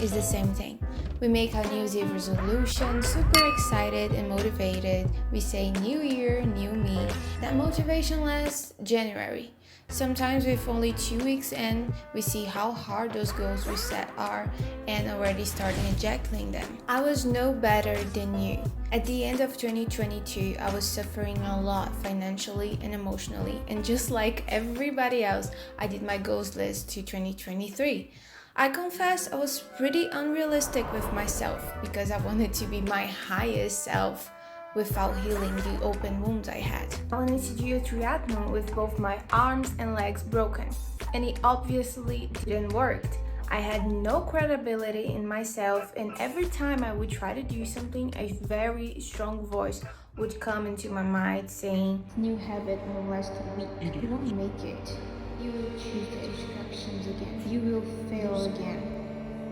is the same thing. We make our New Year's resolution, super excited and motivated. We say new year, new me. That motivation lasts January. Sometimes with only 2 weeks in, we see how hard those goals we set are and already starting ejecting them. I was no better than you. At the end of 2022, I was suffering a lot financially and emotionally, and just like everybody else, I did my goals list to 2023. I confess I was pretty unrealistic with myself because I wanted to be my highest self without healing the open wounds I had. I wanted to do a triathlon with both my arms and legs broken, and it obviously didn't work. I had no credibility in myself, and every time I would try to do something, a very strong voice would come into my mind saying, "New habit will last a week. You won't make it. You will choose the distractions again. You will fail again.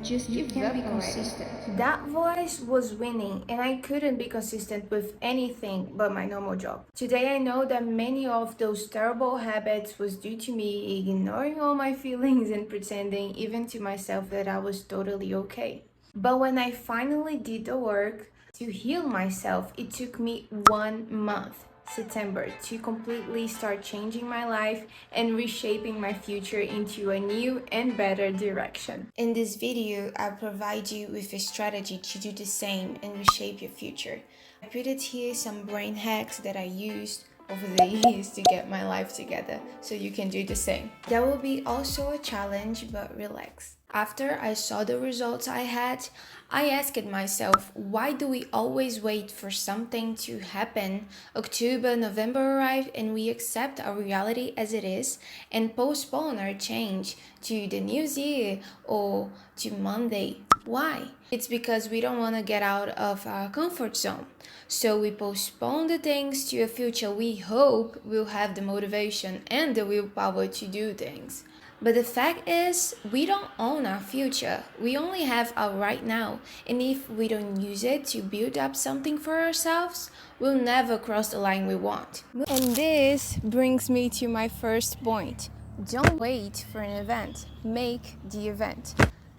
Just you can't be consistent." That voice was winning, and I couldn't be consistent with anything but my normal job. Today I know that many of those terrible habits was due to me ignoring all my feelings and pretending even to myself that I was totally okay. But when I finally did the work to heal myself, it took me 1 month, September, to completely start changing my life and reshaping my future into a new and better direction. In this video, I'll provide you with a strategy to do the same and reshape your future. I put it here some brain hacks that I used over the years to get my life together so you can do the same. There will be also a challenge, but relax. After I saw the results I had, I asked myself, why do we always wait for something to happen? October, November arrive and we accept our reality as it is and postpone our change to the new year or to Monday. Why? It's because we don't want to get out of our comfort zone. So we postpone the things to a future we hope we'll have the motivation and the willpower to do things. But the fact is, we don't own our future. We only have our right now. And if we don't use it to build up something for ourselves, we'll never cross the line we want. And this brings me to my first point. Don't wait for an event. Make the event.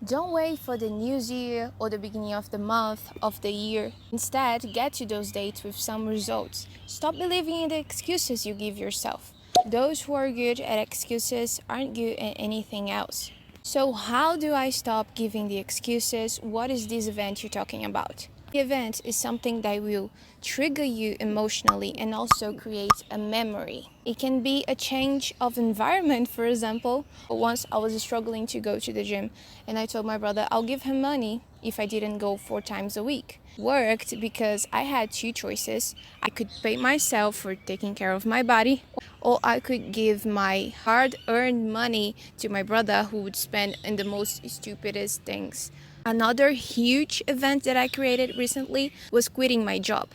Don't wait for the new year or the beginning of the month, of the year. Instead, get to those dates with some results. Stop believing in the excuses you give yourself. Those who are good at excuses aren't good at anything else. So how do I stop giving the excuses? What is this event you're talking about? The event is something that will trigger you emotionally and also create a memory. It can be a change of environment, for example. Once I was struggling to go to the gym and I told my brother I'll give him money if I didn't go 4 times a week. Worked because I had 2 choices. I could pay myself for taking care of my body, or I could give my hard-earned money to my brother who would spend in the most stupidest things. Another huge event that I created recently was quitting my job.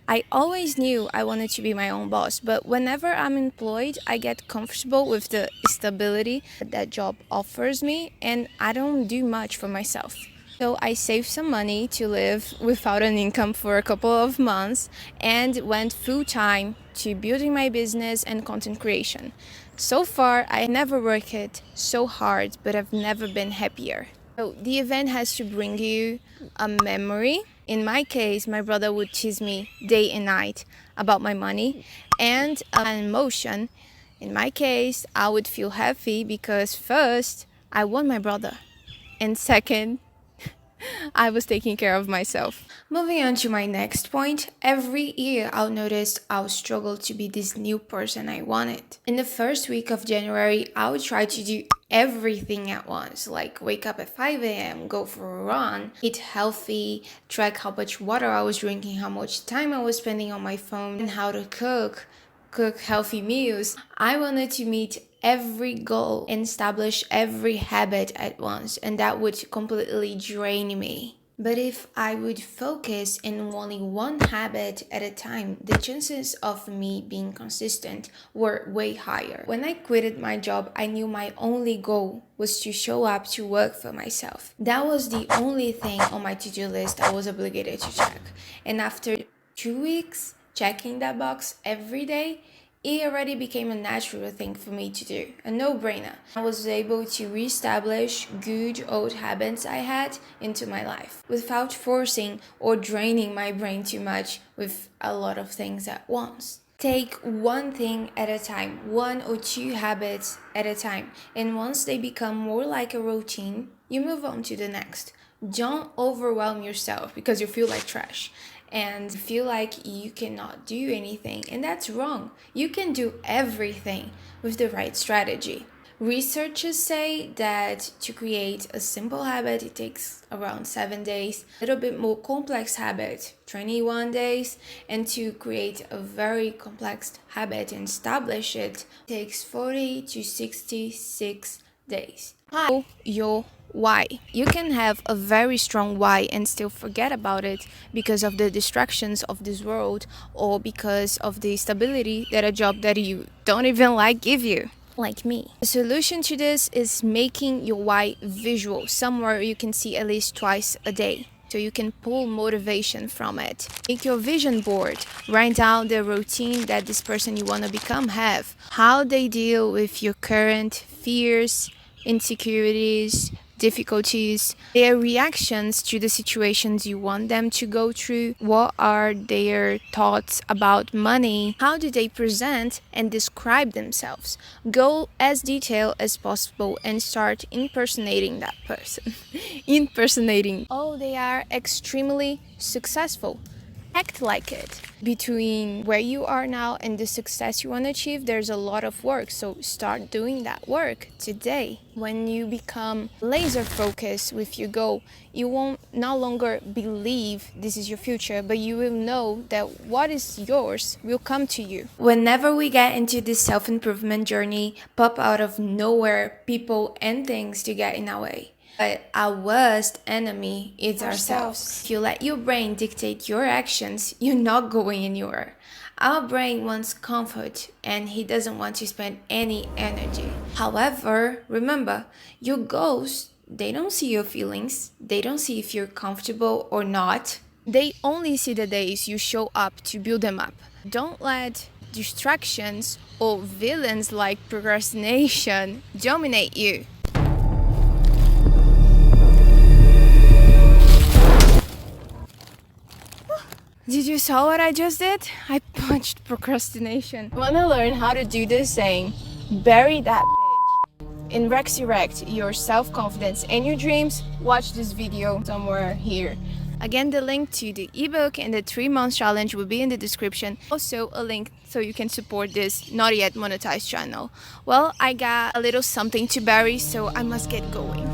I always knew I wanted to be my own boss, but whenever I'm employed, I get comfortable with the stability that job offers me, and I don't do much for myself. So I saved some money to live without an income for a couple of months and went full-time to building my business and content creation. So far, I never worked so hard, but I've never been happier. So the event has to bring you a memory. In my case, my brother would tease me day and night about my money, and an emotion. In my case, I would feel happy because first, I won my brother, and second, I was taking care of myself. Moving on to my next point, every year I'll notice I'll struggle to be this new person I wanted. In the first week of January, I would try to do everything at once, like wake up at 5 a.m., go for a run, eat healthy, track how much water I was drinking, how much time I was spending on my phone, and how to cook healthy meals. I wanted to meet every goal and establish every habit at once, and that would completely drain me. But if I would focus in only one habit at a time, the chances of me being consistent were way higher. When I quitted my job, I knew my only goal was to show up to work for myself. That was the only thing on my to-do list I was obligated to check. And after 2 weeks, checking that box every day, It already became a natural thing for me to do, a no-brainer. I was able to reestablish good old habits I had into my life without forcing or draining my brain too much with a lot of things at once. Take one thing at a time, one or two habits at a time, and once they become more like a routine, you move on to the next. Don't overwhelm yourself because you feel like trash and feel like you cannot do anything, and that's wrong. You can do everything with the right strategy. Researchers say that to create a simple habit, it takes around 7 days, a little bit more complex habit, 21 days, and to create a very complex habit and establish it takes 40 to 66 days. Know your why. You can have a very strong why and still forget about it because of the distractions of this world or because of the stability that a job that you don't even like give you. Like me. The solution to this is making your why visual, somewhere you can see at least twice a day, so you can pull motivation from it. Make your vision board. Write down the routine that this person you want to become have, how they deal with your current fears, insecurities, difficulties, their reactions to the situations you want them to go through, what are their thoughts about money, how do they present and describe themselves. Go as detailed as possible and start impersonating that person. Impersonating. Oh, they are extremely successful. Act like it. Between where you are now and the success you want to achieve, there's a lot of work, so start doing that work today. When you become laser focused with your goal, you won't no longer believe this is your future, but you will know that what is yours will come to you. Whenever we get into this self-improvement journey, pop out of nowhere people and things to get in our way. But our worst enemy is ourselves. If you let your brain dictate your actions, you're not going anywhere. Our brain wants comfort and he doesn't want to spend any energy. However, remember, your goals, they don't see your feelings. They don't see if you're comfortable or not. They only see the days you show up to build them up. Don't let distractions or villains like procrastination dominate you. Did you saw what I just did? I punched procrastination. Wanna learn how to do this saying, bury that bitch, and resurrect your self-confidence and your dreams? Watch this video somewhere here. Again, the link to the ebook and the 3-month challenge will be in the description. Also a link so you can support this not yet monetized channel. Well, I got a little something to bury, so I must get going.